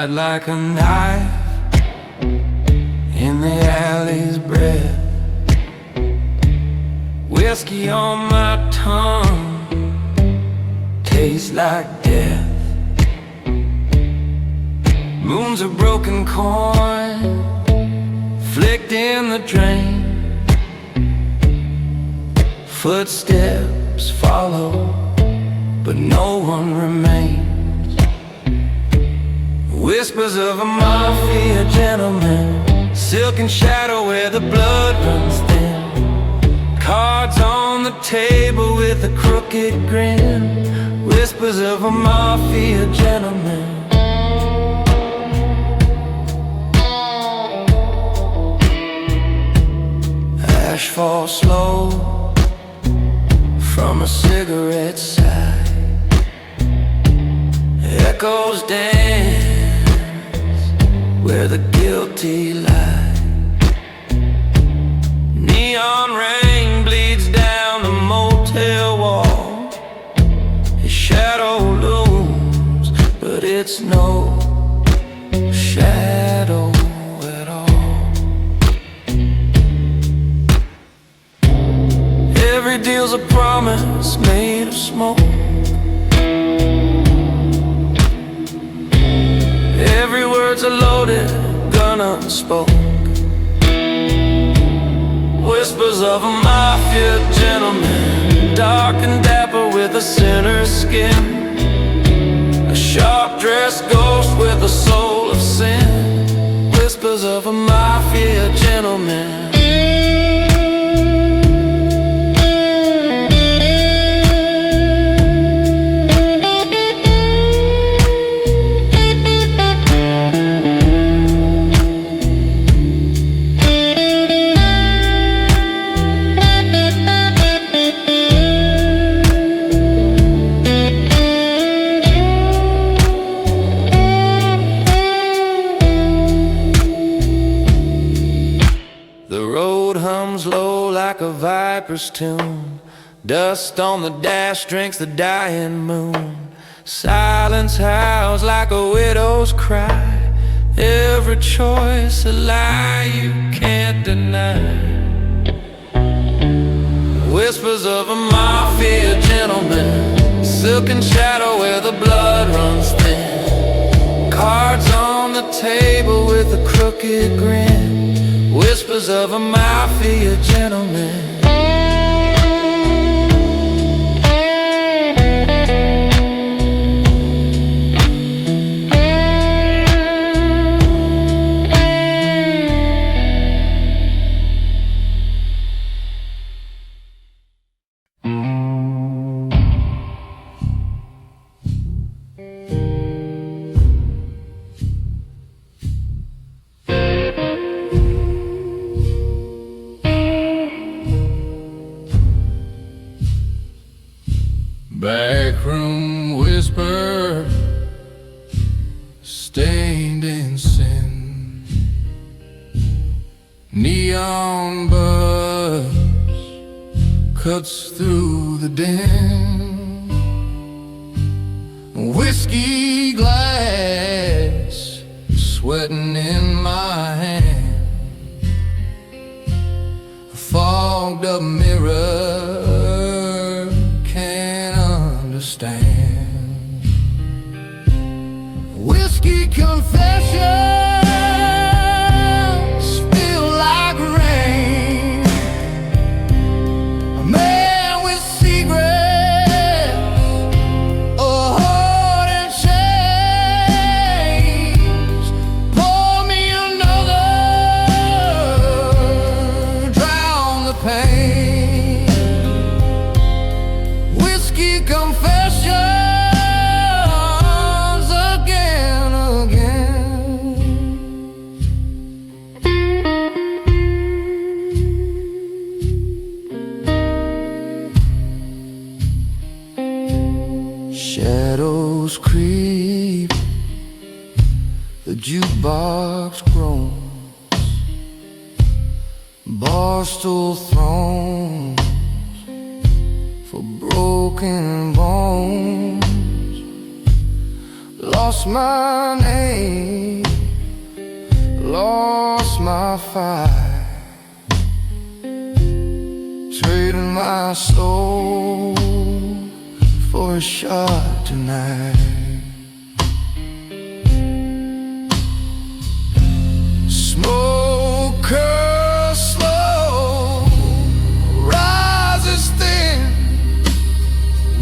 cut like a knife in the alley's breath. Whiskey on my tongue tastes like death. Moon's a broken coin flicked in the drain. Footsteps follow, but no one remains. Whispers of a mafia gentleman, silken shadow where the blood runs thin. Cards on the table with a crooked grin. Whispers of a mafia gentleman. Ash falls slow from a cigarette side. Echoes dance where the guilty lie. Neon rain bleeds down the motel wall. His shadow looms, but it's no shadow at all. Every deal's a promise made of smoke. Every word's a loaded gun unspoke. Whispers of a mafia gentleman, dark and dapper with a sinner's skin. A sharp-dressed ghost with a soul of sin. Whispers of a mafia gentleman. A viper's tune, dust on the dash drinks the dying moon. Silence howls like a widow's cry. Every choice a lie you can't deny. Whispers of a mafia gentleman, silken shadow where the blood runs thin. Cards on the table with a crooked grin. Whispers of a mafia gentleman. Backroom whisper, stained in sin. Neon buzz cuts through the din. Whiskey glass sweating in my hand. A fogged up mirror understand. Whiskey confessions feel like rain. A man with secrets, a heart and chains. Pour me another, drown the pain. Whiskey confessions again, again. Shadows creep, the jukebox groans. Barstool thrones for broken bones. Lost my name my fight, trading my soul for a shot tonight. Smoke her slow, rises thin.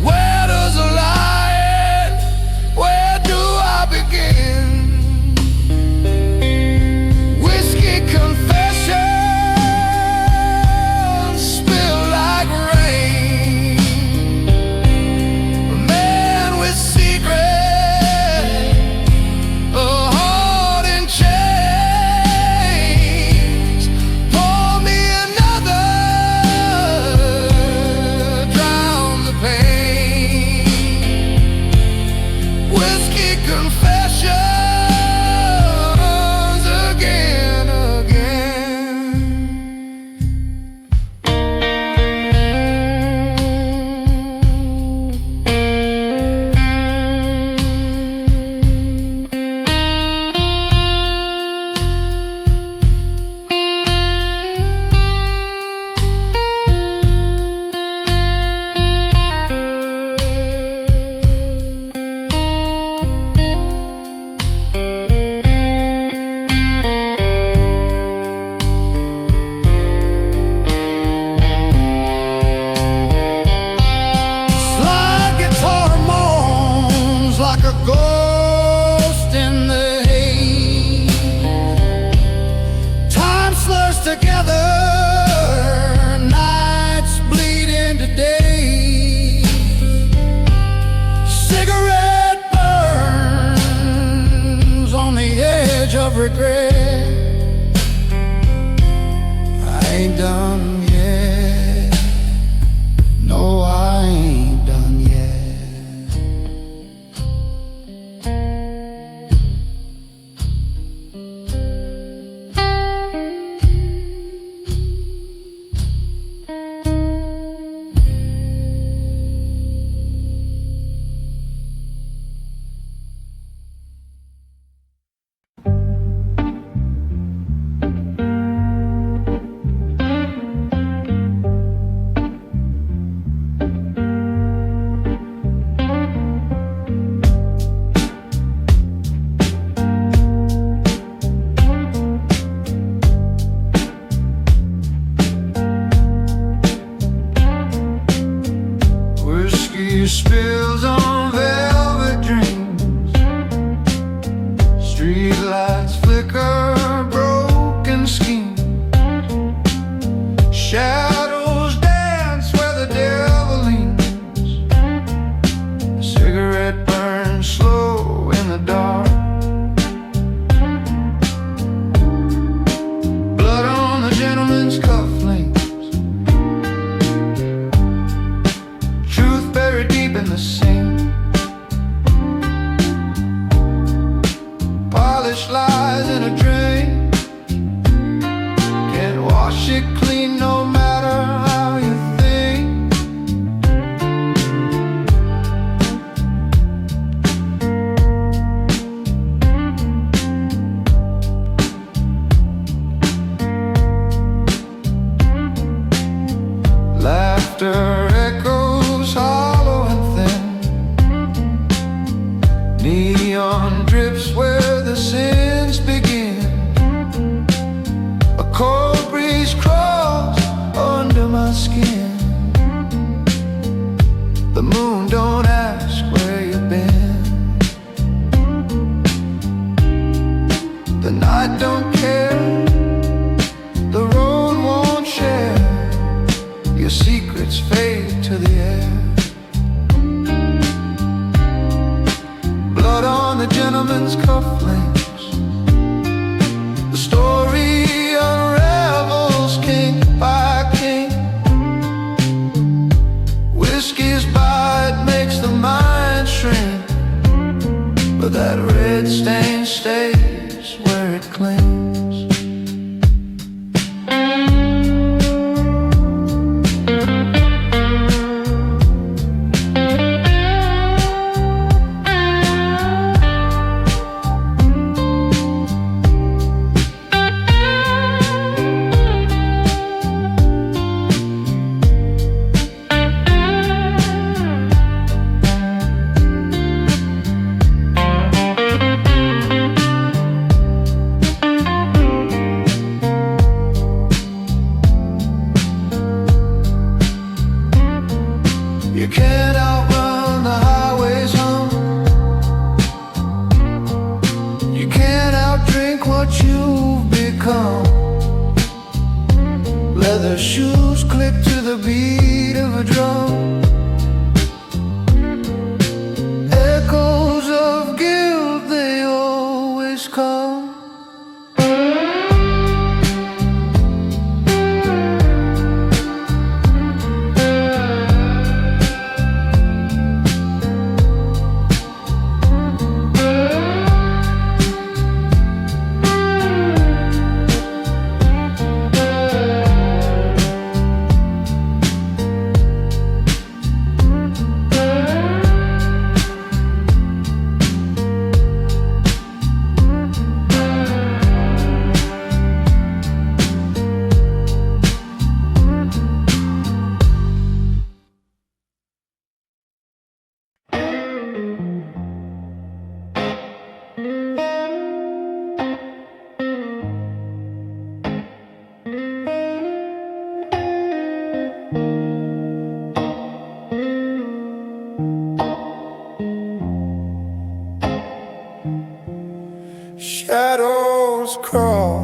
Where does the lie end? Where do I begin? Whiskey confessions spill like rain. A man with secret, a heart in chains. Pour me another, drown the pain. Whiskey confessions again, again. Slide guitar moans like a ghost in the haze. Time slurs together, nights bleed into days. Cigarette burns on the edge of regret. I ain't done yet. No, I ain't done yet. Whiskey spills on velvet dreams. Streetlights flicker, broken schemes. Shadows dance where the devil leans. A cigarette burns slow in the dark. Blood on the gentleman's cufflinks. Truth buried deep in the sink. Polished lies in a drain. Can't wash it clean no matter how you think. Laughter echoes hollow and thin. Neon drips where the sins begin. A cold breeze crawls under my skin. The moon don't ask where you've been. The night don't care. The road won't share. Your secrets fade to the air. Blood on the gentleman's cufflinks. The story unravels king by king. Whiskey's bite makes the mind shrink, but that red stain stays where it clings. leather shoes click to the beat of a drum. Echoes of guilt, they always come. Shadows crawl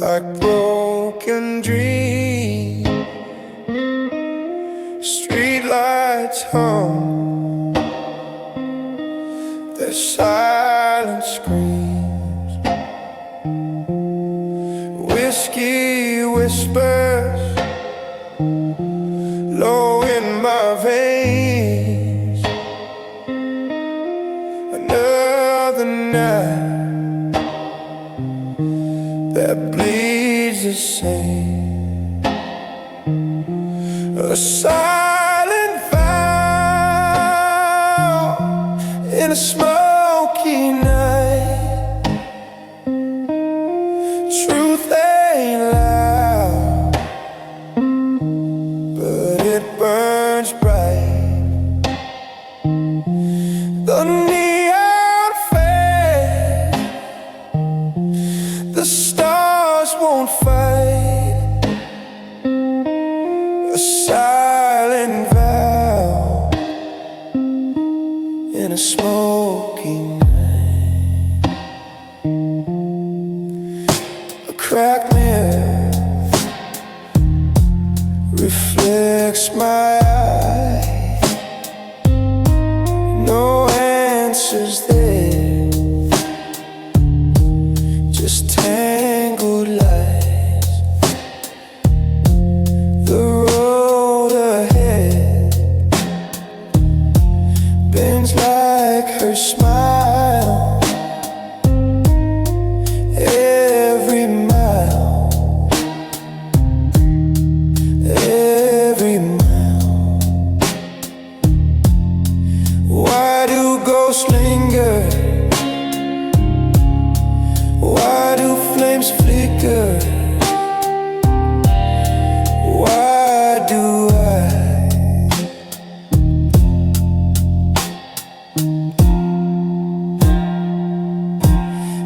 like broken dreams. Streetlights hum, their silent screams. Whiskey whispers low in my veins. Another night that bleeds the same. A silent vow in a smoky night. Truth ain't loud, but it burns bright. The neon fade, the stars won't fight. A silent vow in a smoky night. A cracked mirror reflects my eye. No answers there, just tangled lies. The road ahead bends like her smile. Every mile, every mile. Why do ghosts linger? Why do flames flicker? Why do I?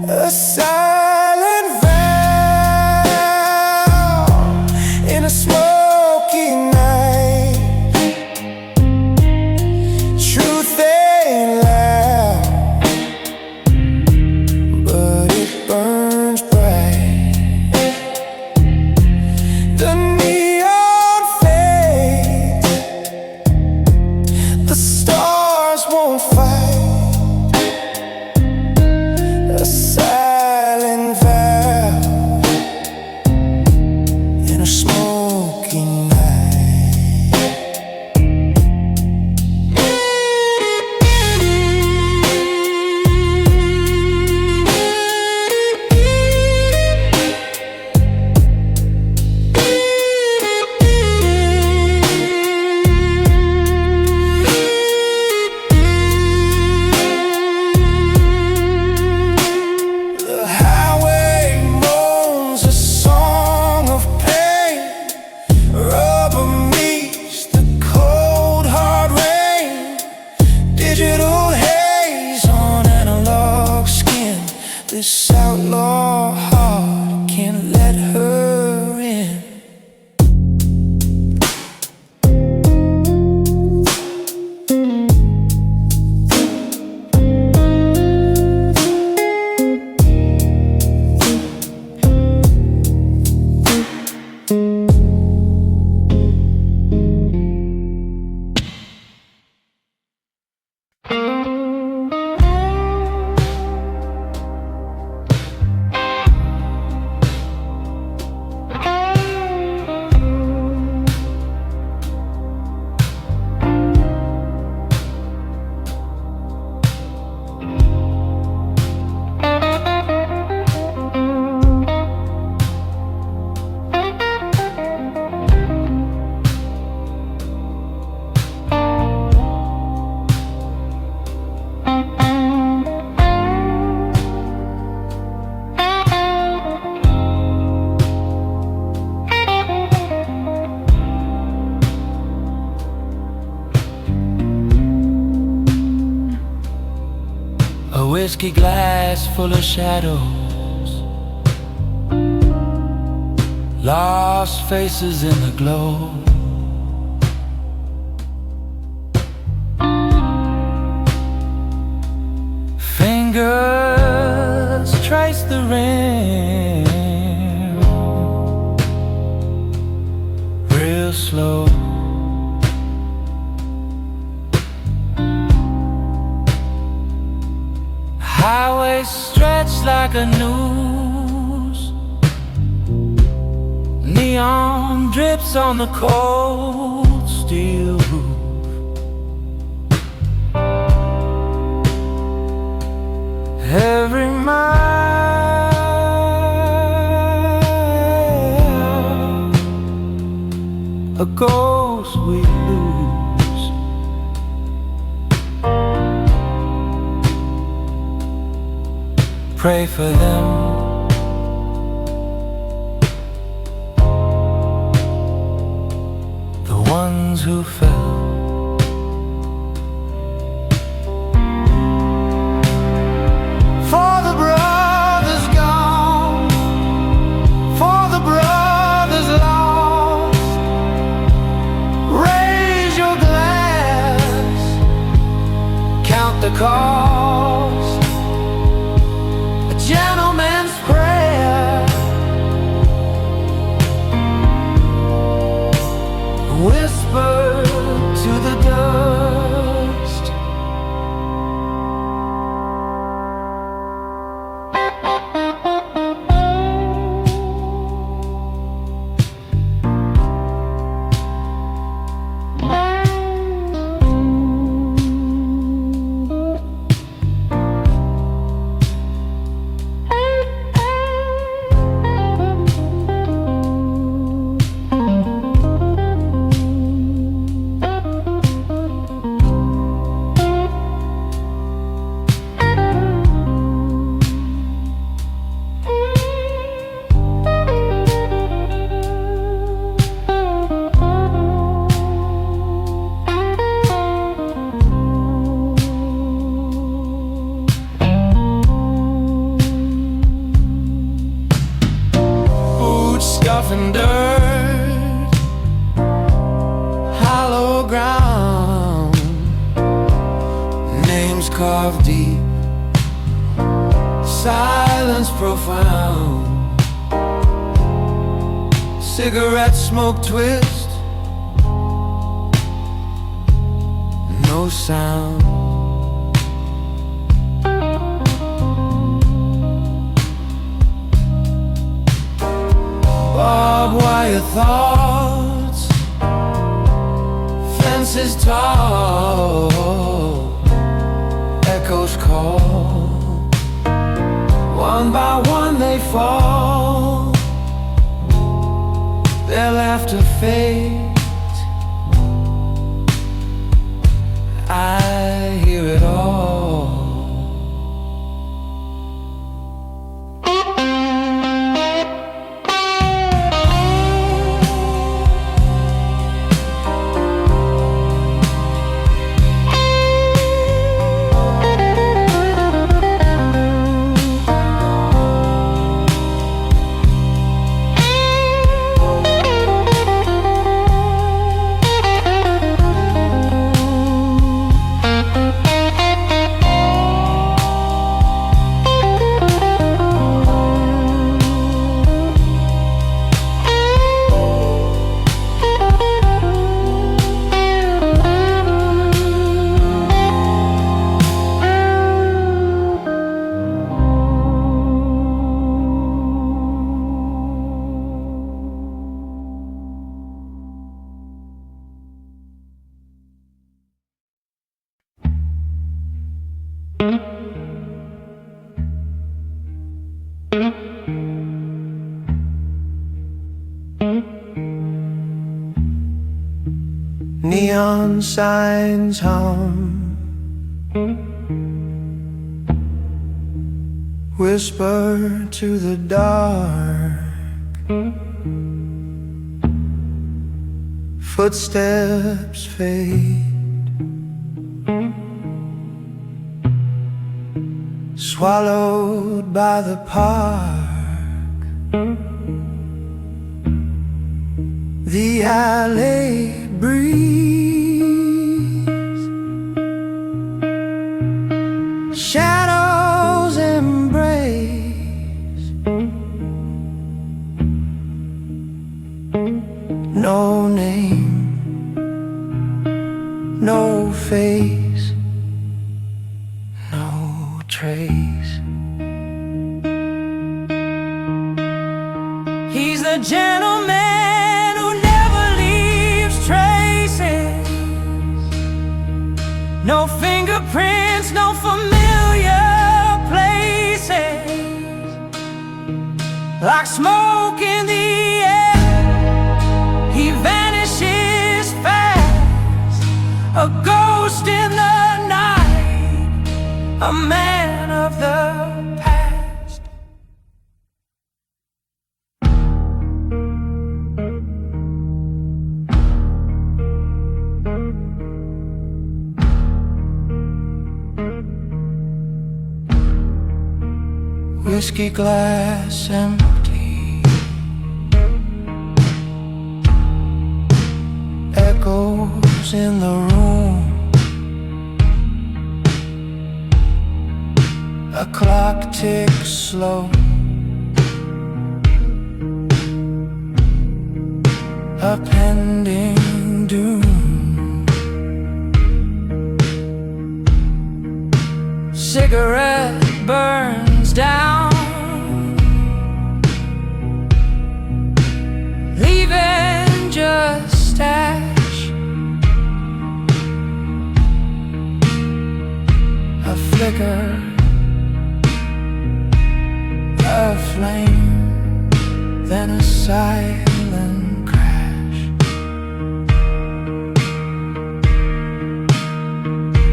A silent vow in a smoky night. Truth ain't loud, but it burns bright. The neon fades, the stars won't fight. A silent vow in a smoky night. The highway moans a song of pain. Rubber meets the cold hard rain. Digital haze on analog skin. This outlaw heart can't let her in. whiskey glass full of shadows, lost faces in the glow. Fingers trace the rim real slow. Highway stretched like a noose, neon drips on the cold steel roof. Every mile a ghost we lose. Pray for them, the ones who fell. For the brothers gone, for the brothers lost, raise your glass, count the cost. A gentleman's prayer, whisper to the dust. Scuffing dirt, hollow ground, names carved deep, silence profound. Cigarette smoke twist, no sound. Barbed wire thoughts, fences tall, echoes call. One by one they fall, their laughter fades. I hear it all. Neon signs hum, whisper to the dark. Footsteps fade, swallowed by the park. The alley breeze, shadows embrace. No name, no face, no trace. He's the gentleman who never leaves traces. No fingerprints, no familiar places. Like smoke in the air, he vanishes fast. A ghost in the night, a man of the past. Whiskey glass empty, echoes in the room. A clock ticks slow, a pending doom. Cigarette burns down, leaving just ash. A flicker, a flame, then a silent crash.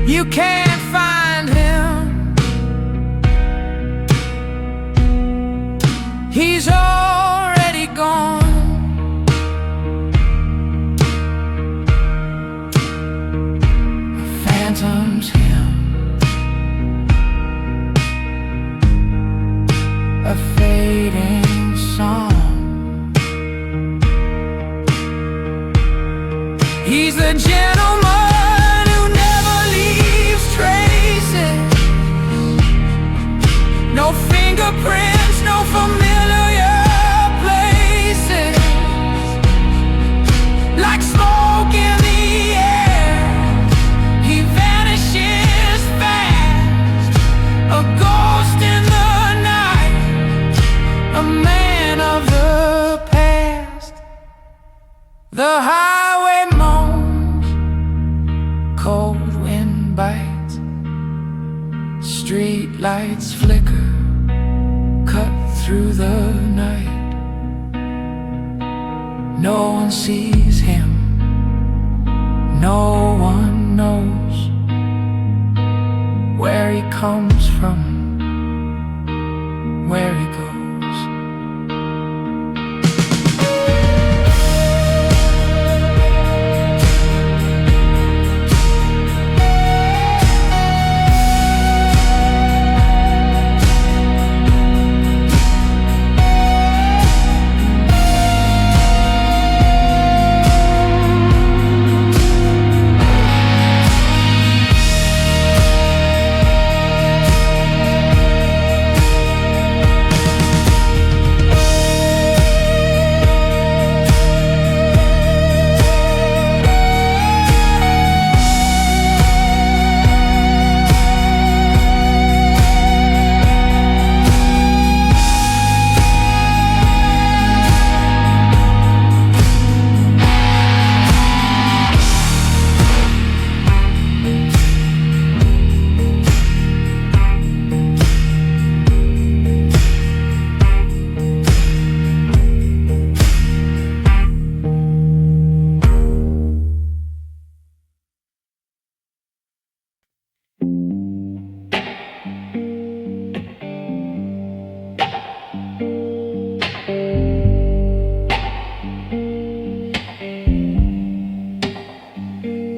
You can't find him, he's already gone. A phantom's him, a fading song. He's the gentleman who never leaves traces. No fingerprints, no familiar places. Like smoke in the air, he vanishes fast. A ghost in the night, a man of the past. The highway moans, cold wind bites, street lights flicker, cut through the night. No one sees him, no one knows where he comes from, where he goes.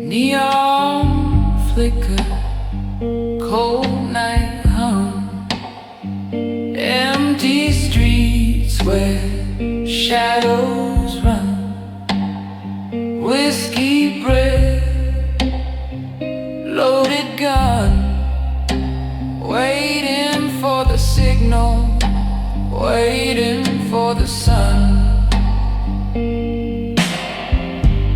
Neon flicker, cold night hum, where shadows run. Whiskey breath, loaded gun, waiting for the signal, waiting for the sun.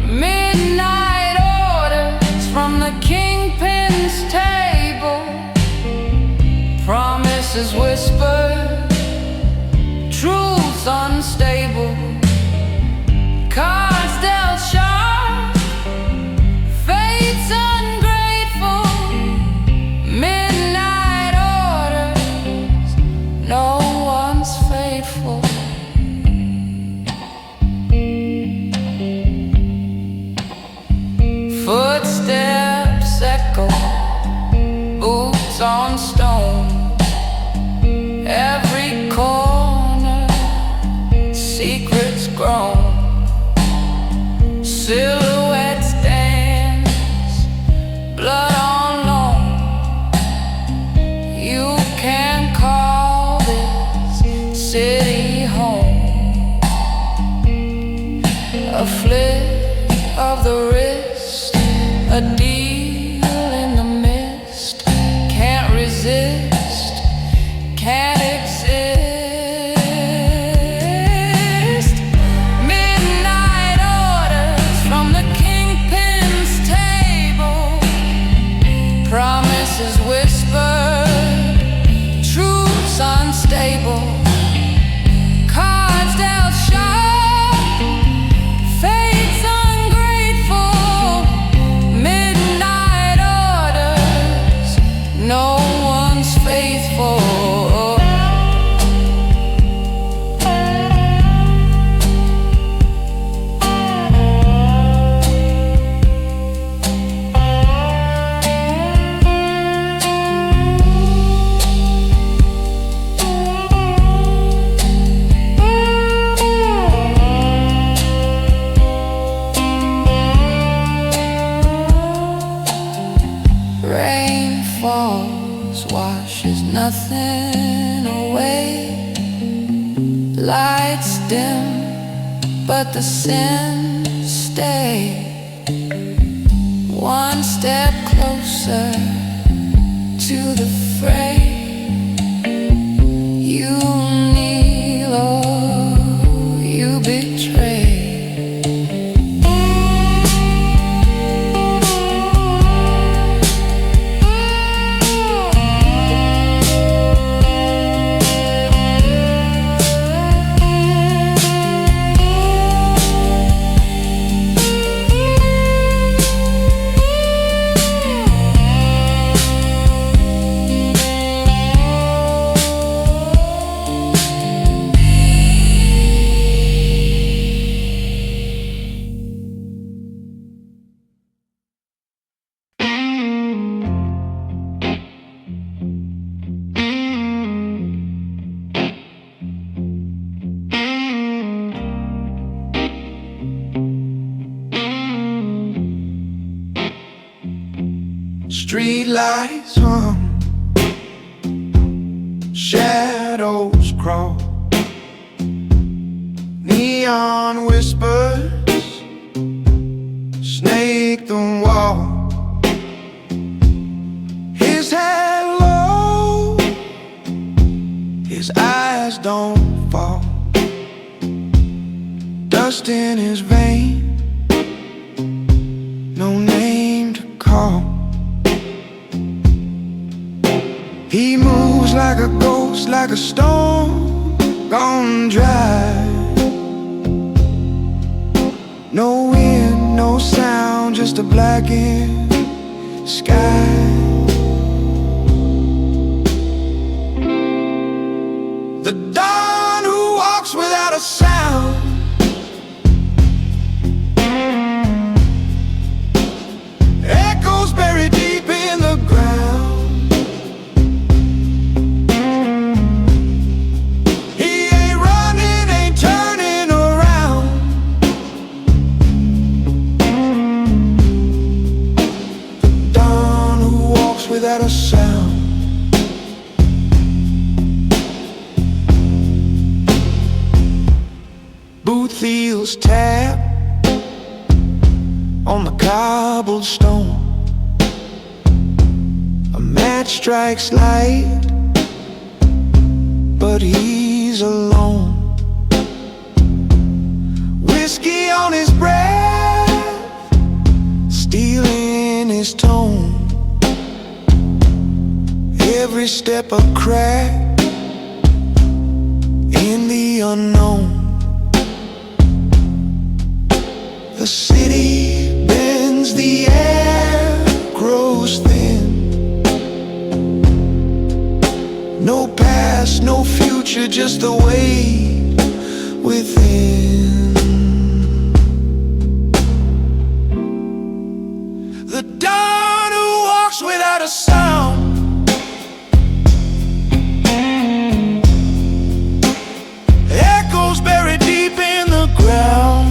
Midnight orders from the Kingpin's table, promises whispered, truths unstable, cards dealt sharp, fate's ungrateful. Midnight orders, no one's faithful. Footsteps echo, boots on stone. Every corner, secrets grown. Silhouettes dance, blood on loan. You can call this city home. A flick of the wrist, a deal in the mist. Can't resist, can't exist. Midnight orders from the Kingpin's table, promises whispered, truths unstable, cards dealt sharp, fate's ungrateful. Midnight orders, no one's faithful. Rain falls, washes nothing away. Lights dim, but the sins stay. One step closer to the fray. You kneel or you betray. Street lights hum, shadows crawl, neon whispers snake the wall. His head low, his eyes don't fall. Dust in his vein, no name to call. He moves like a ghost, like a stone gone dry. No wind, no sound, just a blackened sky. The dawn who walks without a sound. Echoes buried deep in the ground. Dawn who smooth heels tap on the cobblestone. A match strikes light, but he's alone. Whiskey on his breath, steel in his tone. Every step a crack in the unknown. The city bends, the air grows thin. No past, no future, just the weight within. The dawn who walks without a sound, echoes buried deep in the ground.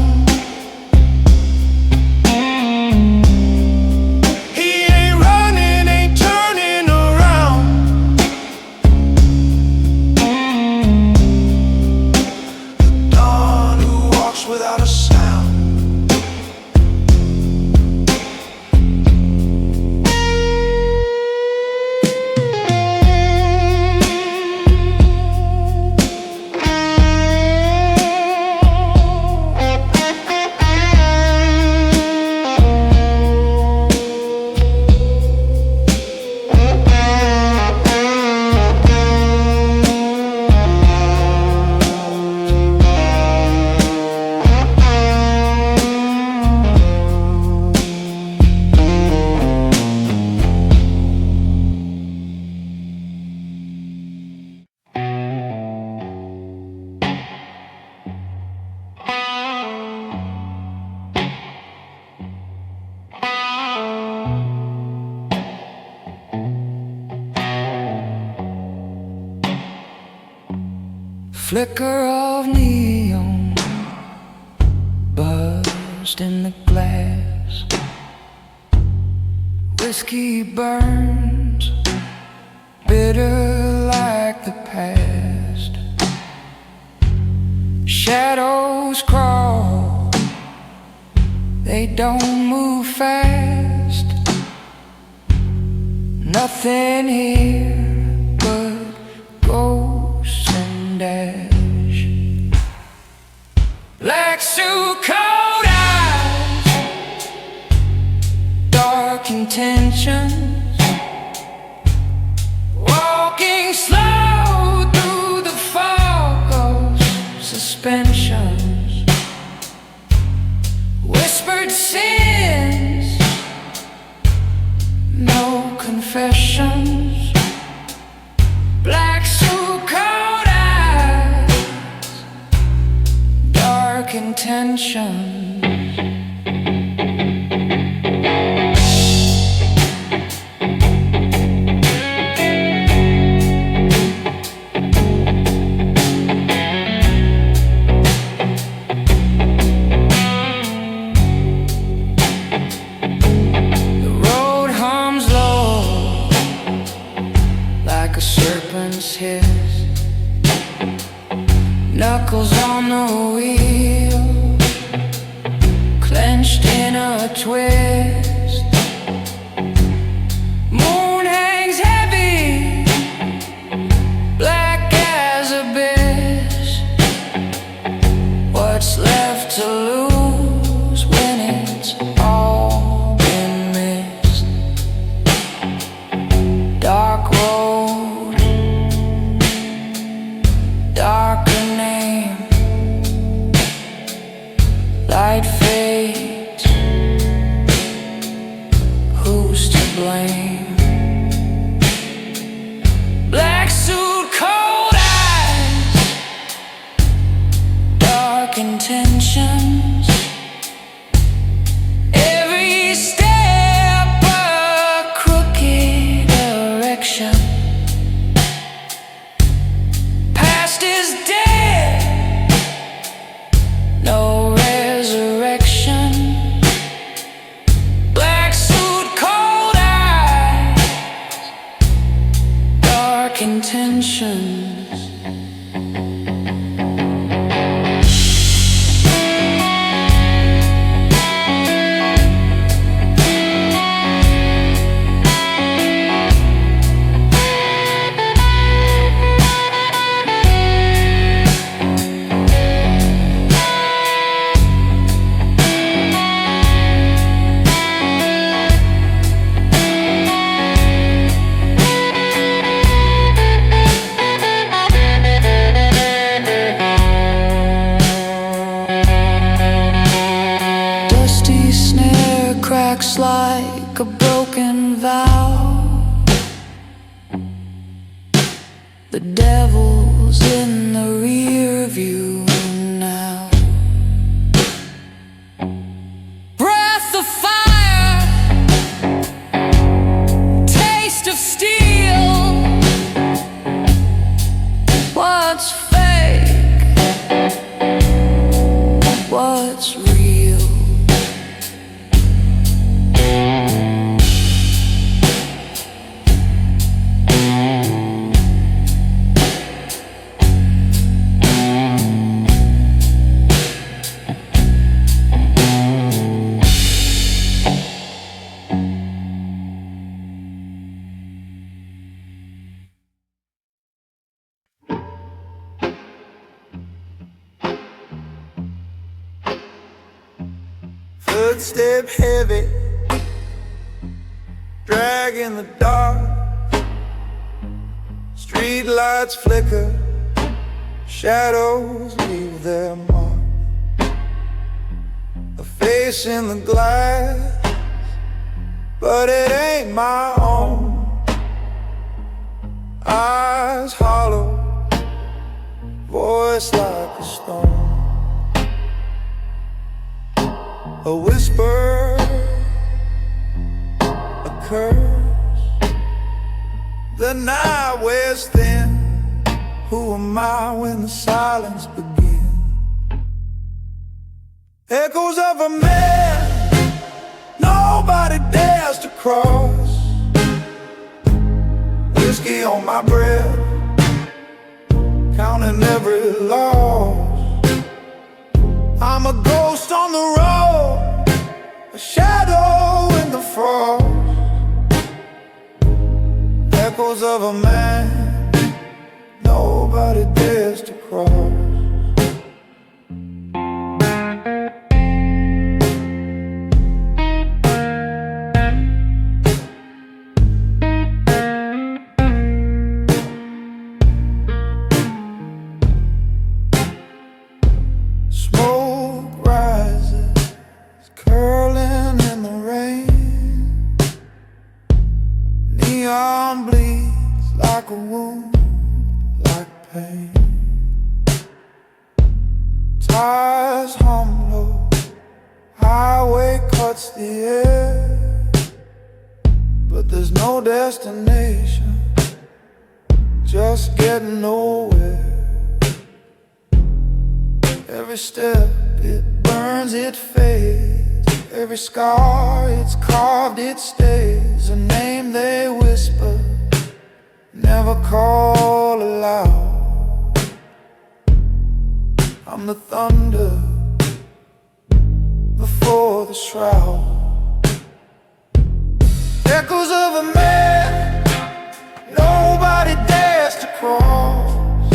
Flicker of neon buzzed in the glass. Whiskey burns bitter like the past. Shadows crawl, they don't move fast. Nothing here but ghosts and ash. Black suit, cold eyes, dark intentions, walking slow through the fog of suspensions. Whispered sins, no confessions. Black suit, cold eyes, dark intentions. Hiss, knuckles on the wheel, clenched in a twist. Moon hangs heavy, black as abyss. What's left to lose when it's all been missed? Dark road, darker name, light fades, who's to blame? Black suit, cold eyes, dark intentions. Every step a crooked direction. Is dead, no resurrection. Black suit, cold eyes, dark intentions. shadows in the rear view now. Breath of fire, taste of steel. What's fake? What's real? Footstep heavy, dragging the dark. Street lights flicker, shadows leave their mark. A face in the glass, but it ain't my own. Eyes hollow, voice like a stone. A whisper, a curse. The night wears thin. Who am I when the silence begins? Echoes of a man nobody dares to cross. Whiskey on my breath, counting every loss. I'm a ghost on the road, a shadow in the frost. Echoes of a man nobody dares to cross. Bleeds like a wound, like pain. Tires hum low, highway cuts the air, but there's no destination, just getting nowhere. Every step it burns, it fades. Every scar it's carved, it stays. A name they whisper, never call aloud. I'm the thunder before the shroud. Echoes of a man nobody dares to cross.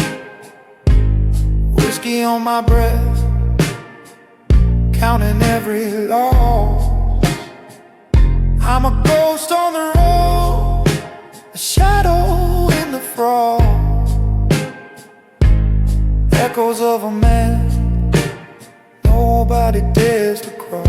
Whiskey on my breath, counting every loss. I'm a ghost on the road, a shadow in the frost. Echoes of a man nobody dares to cross.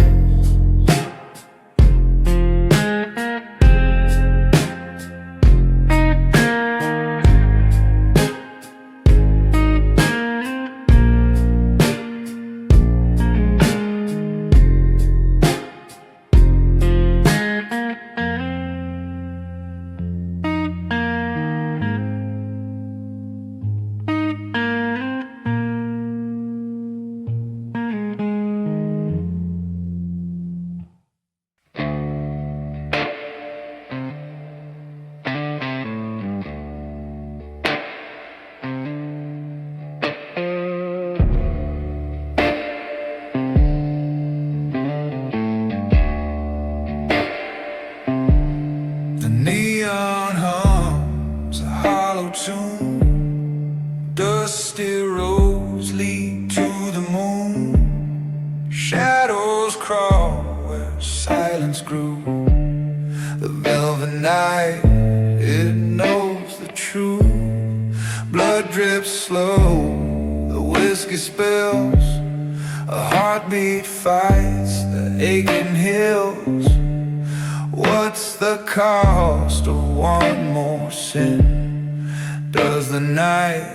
Dusty roads lead to the moon. Shadows crawl where silence grew. The velvet night, it knows the truth. Blood drips slow, the whiskey spills. A heartbeat fights the aching hills. What's the cost of one more sin? Does the night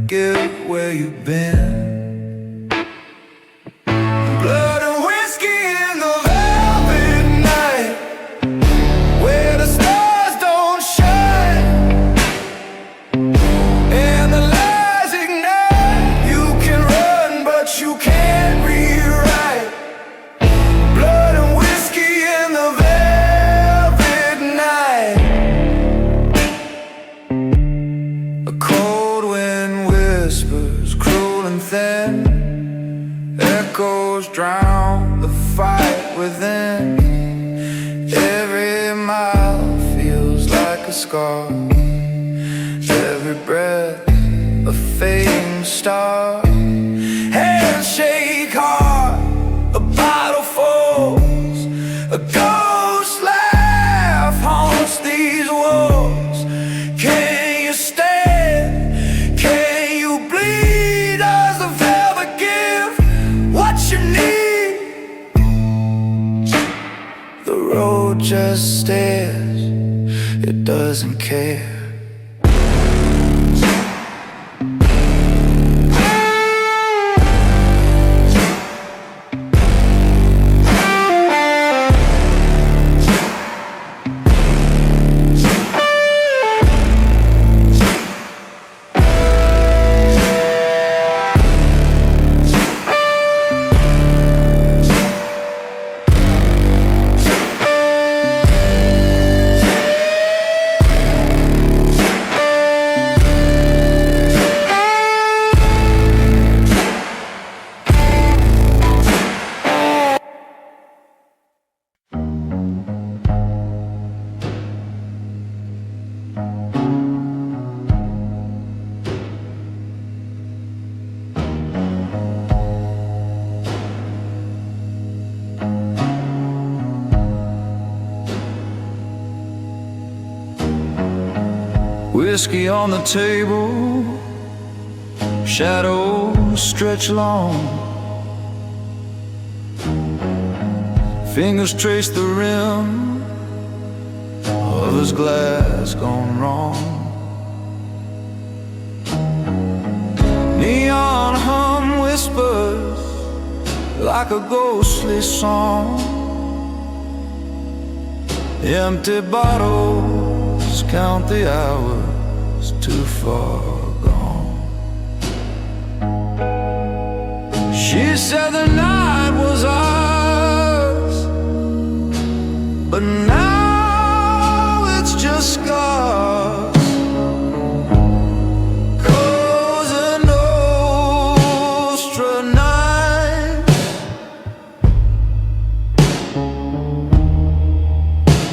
forget where you've been. Blood and whiskey in the velvet night, where the stars don't shine and the lies ignite. You can run but you can't rewrite. Blood and whiskey in the velvet night. A cold wind whispers, cruel and thin, echoes drown the fight within. Every mile feels like a scar, every breath a fading star. Hands shake hard, a bottle falls, a ghost laugh haunts these walls. Can you stand? Can you bleed? Does the velvet give what you need? The road just stares, it doesn't care. Whiskey on the table, shadows stretch long. Fingers trace the rim of his glass gone wrong. Neon hum whispers like a ghostly song. Empty bottles count the hours too far gone. She said the night was ours, but now it's just scars. Cosa Nostra night,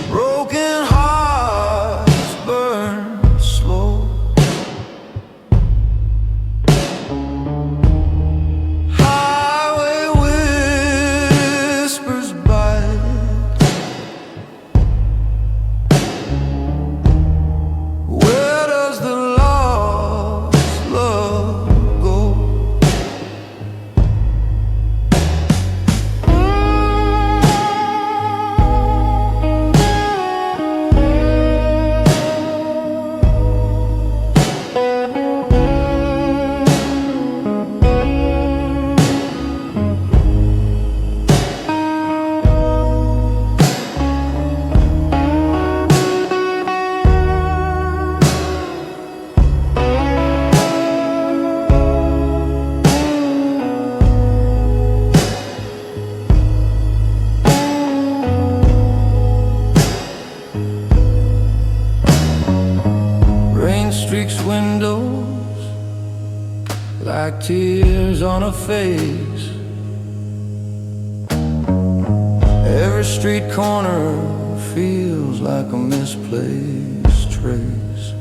broken hearts burn slow. Highway whispers bite. Where does the lost love go? Rain streaks windows like tears on a face. Every street corner feels like a misplaced trace.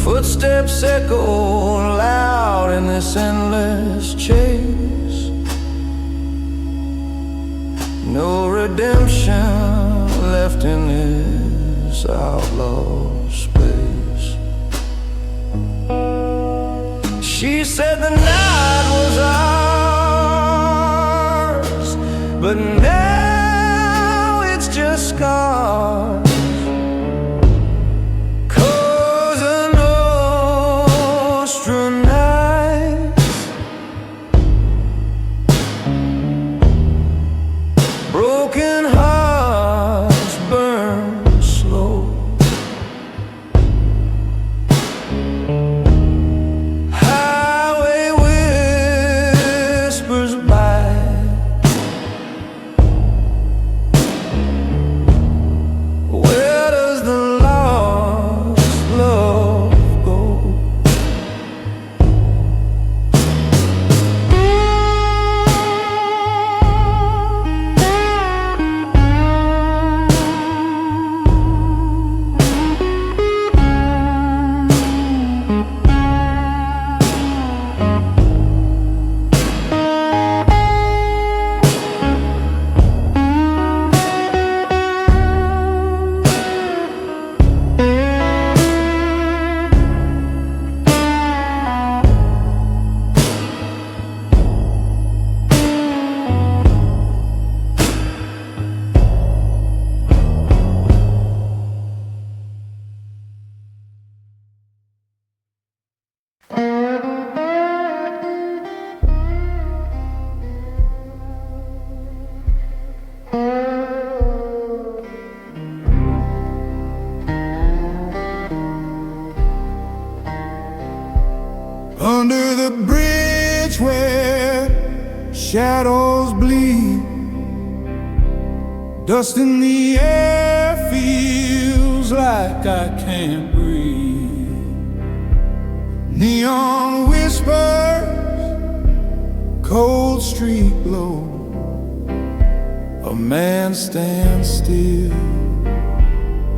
Footsteps echo loud in this endless chase. No redemption left in this outlaw space. She said the night was ours, but now it's just scars. Cosa under the bridge where shadows bleed. Dust in the air feels like I can't breathe. Neon whispers, cold street glow. A man stands still,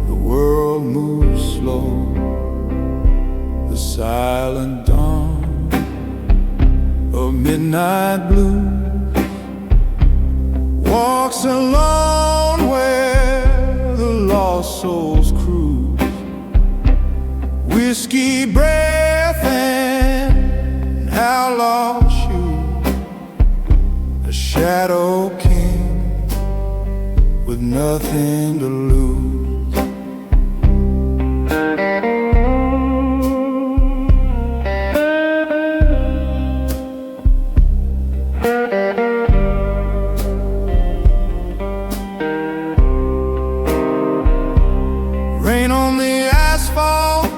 the world moves slow. The silent dawn of midnight blue walks alone where the lost souls cruise. Whiskey breath and outlaw shoes. A shadow king with nothing to lose. Rain on the asphalt,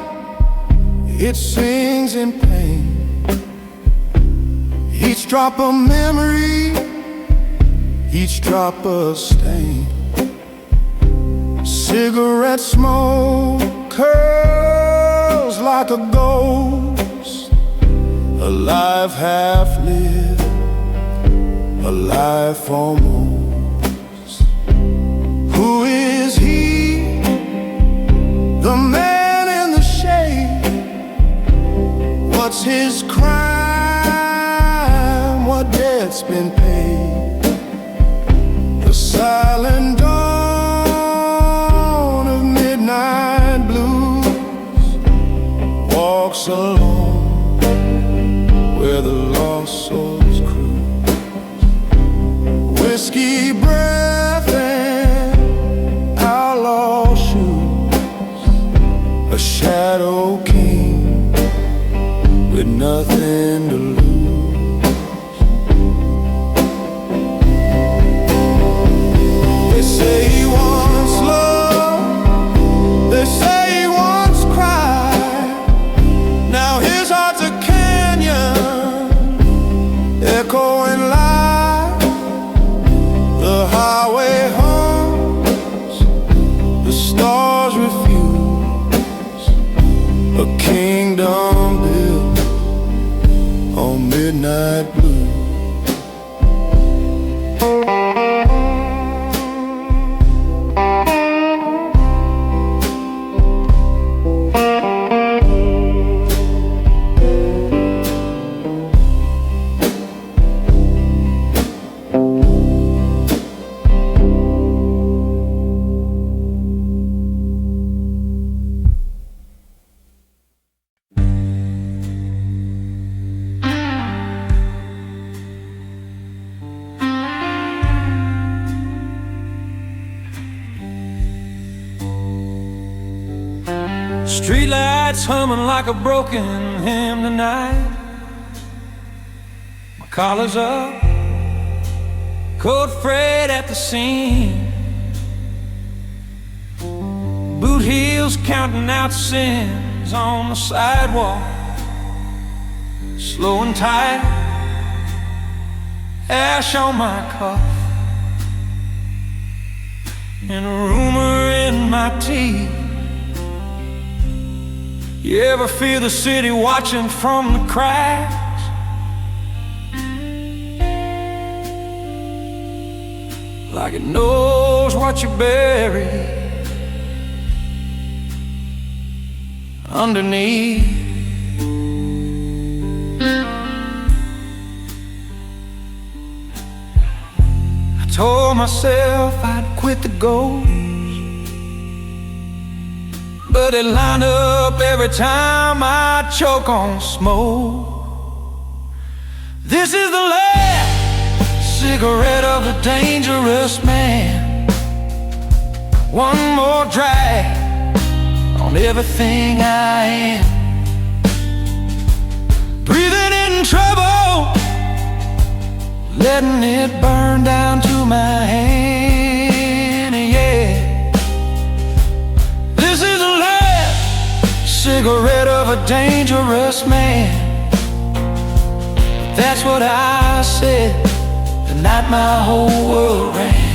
it sings in pain. Each drop a memory, each drop a stain. Cigarette smoke curls like a ghost, alive half lived, alive almost. Who is he? The man in the shade. What's his crime? What debt's been paid? The silent dawn of midnight blues walks alone where the lost souls cruise. Whiskey breath and outlaw shoes. A shadow king with nothing to lose. They say he wants love, they say he wants cry. Now his heart's a canyon, echoing light. The highway hums, the stars refuse. A kingdom built on midnight blue. Streetlights humming like a broken hymn tonight. My collar's up, coat frayed at the seam. Boot heels counting out sins on the sidewalk. Slow and tight, ash on my cuff, and a rumor in my teeth. You ever feel the city watching from the cracks? Like it knows what you bury underneath. I told myself I'd quit the ghost, but it lined up every time I choke on smoke. This is the last cigarette of a dangerous man. One more drag on everything I am. Breathing in trouble, letting it burn down to my hand, yeah. This is the last cigarette of a dangerous man. That's what I said the night my whole world ran.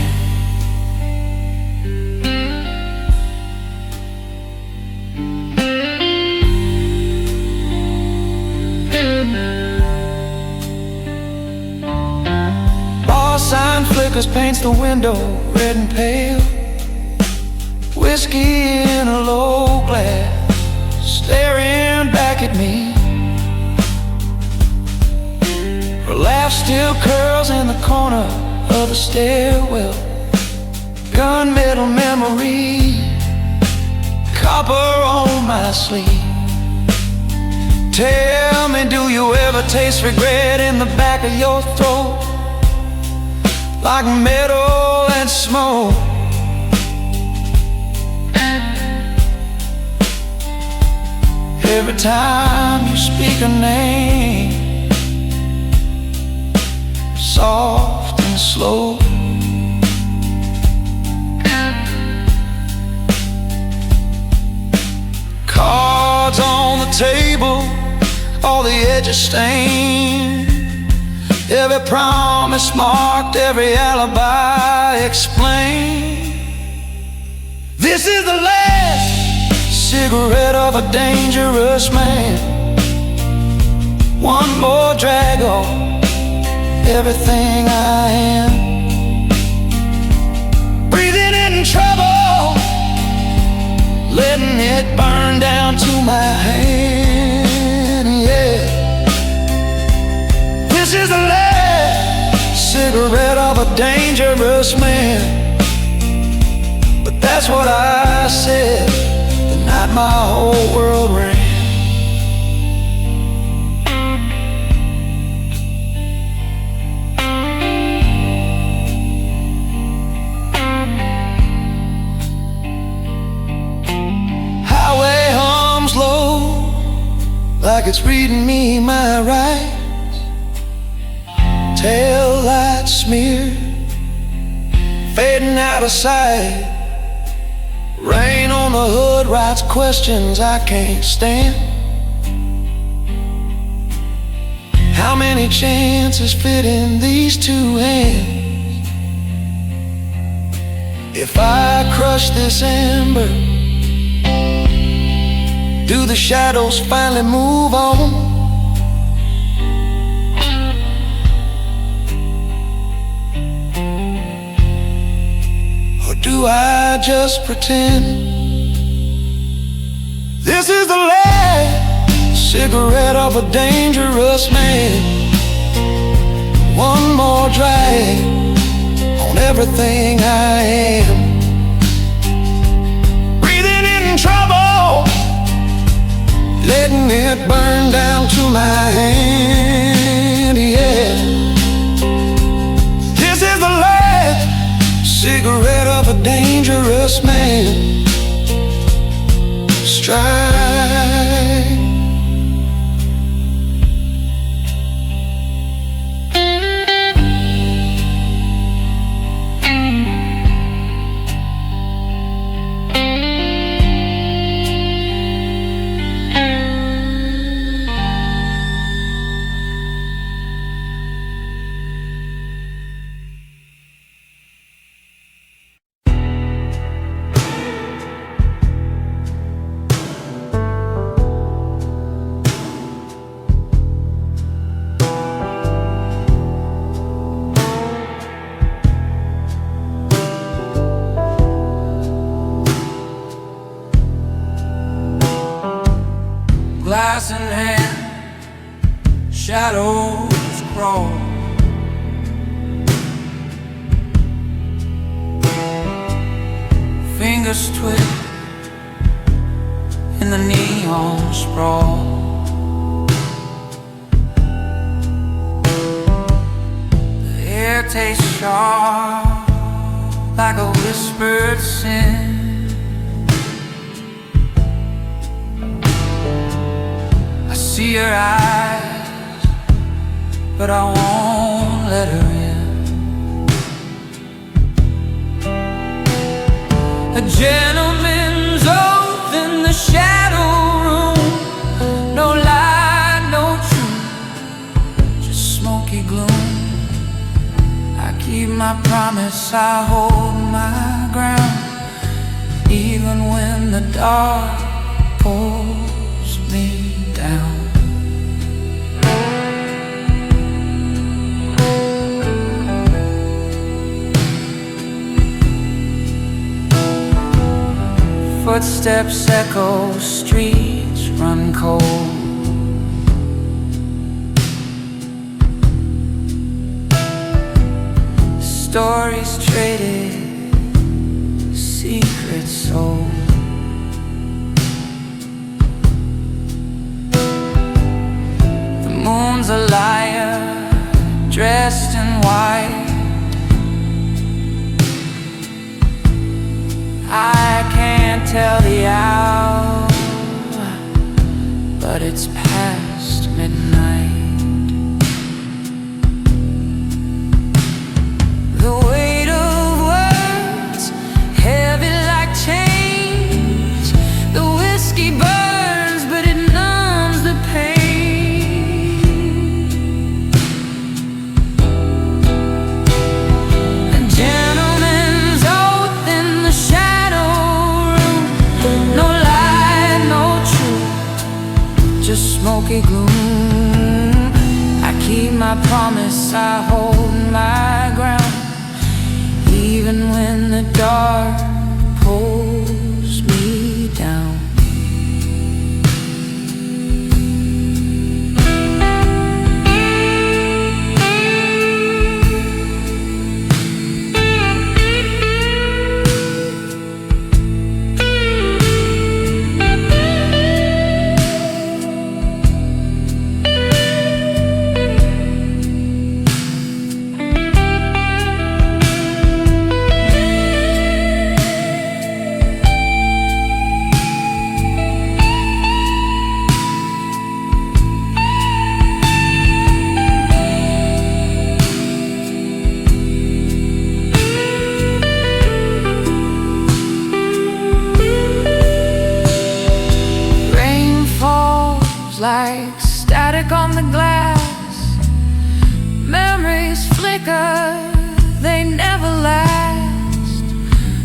Bar sign flickers, paints the window red and pale. Whiskey in a low glass, staring back at me. Her laugh still curls in the corner of the stairwell. Gunmetal memory, copper on my sleeve. Tell me, do you ever taste regret in the back of your throat? Like metal and smoke. Every time you speak a name, soft and slow. Cards on the table, all the edges stained. Every promise marked, every alibi explained. This is the last cigarette of a dangerous man. One more drag on everything I am. Breathing in trouble, letting it burn down to my hand, yeah. This is the last cigarette of a dangerous man. But that's what I said the night my whole world ran. Like it's reading me my rights. Tail lights smeared, fading out of sight. Rain on the hood writes questions I can't stand. How many chances fit in these two hands? If I crush this ember, do the shadows finally move on? Or do I just pretend? This is the last cigarette of a dangerous man. One more drag on everything I am. Breathing in trouble, letting it burn down to my hand, yeah. This is the last cigarette of a dangerous man. Strike. Glass in hand, shadows crawl. Fingers twist in the neon sprawl. The air tastes sharp like a whispered sin. See her eyes, but I won't let her in. A gentleman's oath in the shadow room. No lie, no truth, just my promise, I hold my ground, even when the dark pulls me down. Footsteps echo, streets run cold. Stories traded, secrets sold. The moon's a liar, dressed in white. I can't tell the hour, but it's past midnight. The weight of words, heavy like chains. The whiskey burns, but it numbs the pain. A gentleman's oath in the shadow room. No light, no truth, just smoky gloom. I keep my promise, I hold my ground, even when the dark pulls me down. Like static on the glass, memories flicker, they never last.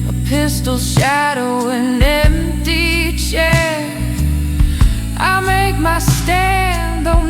A pistol's shadow, an empty chair. I make my stand, though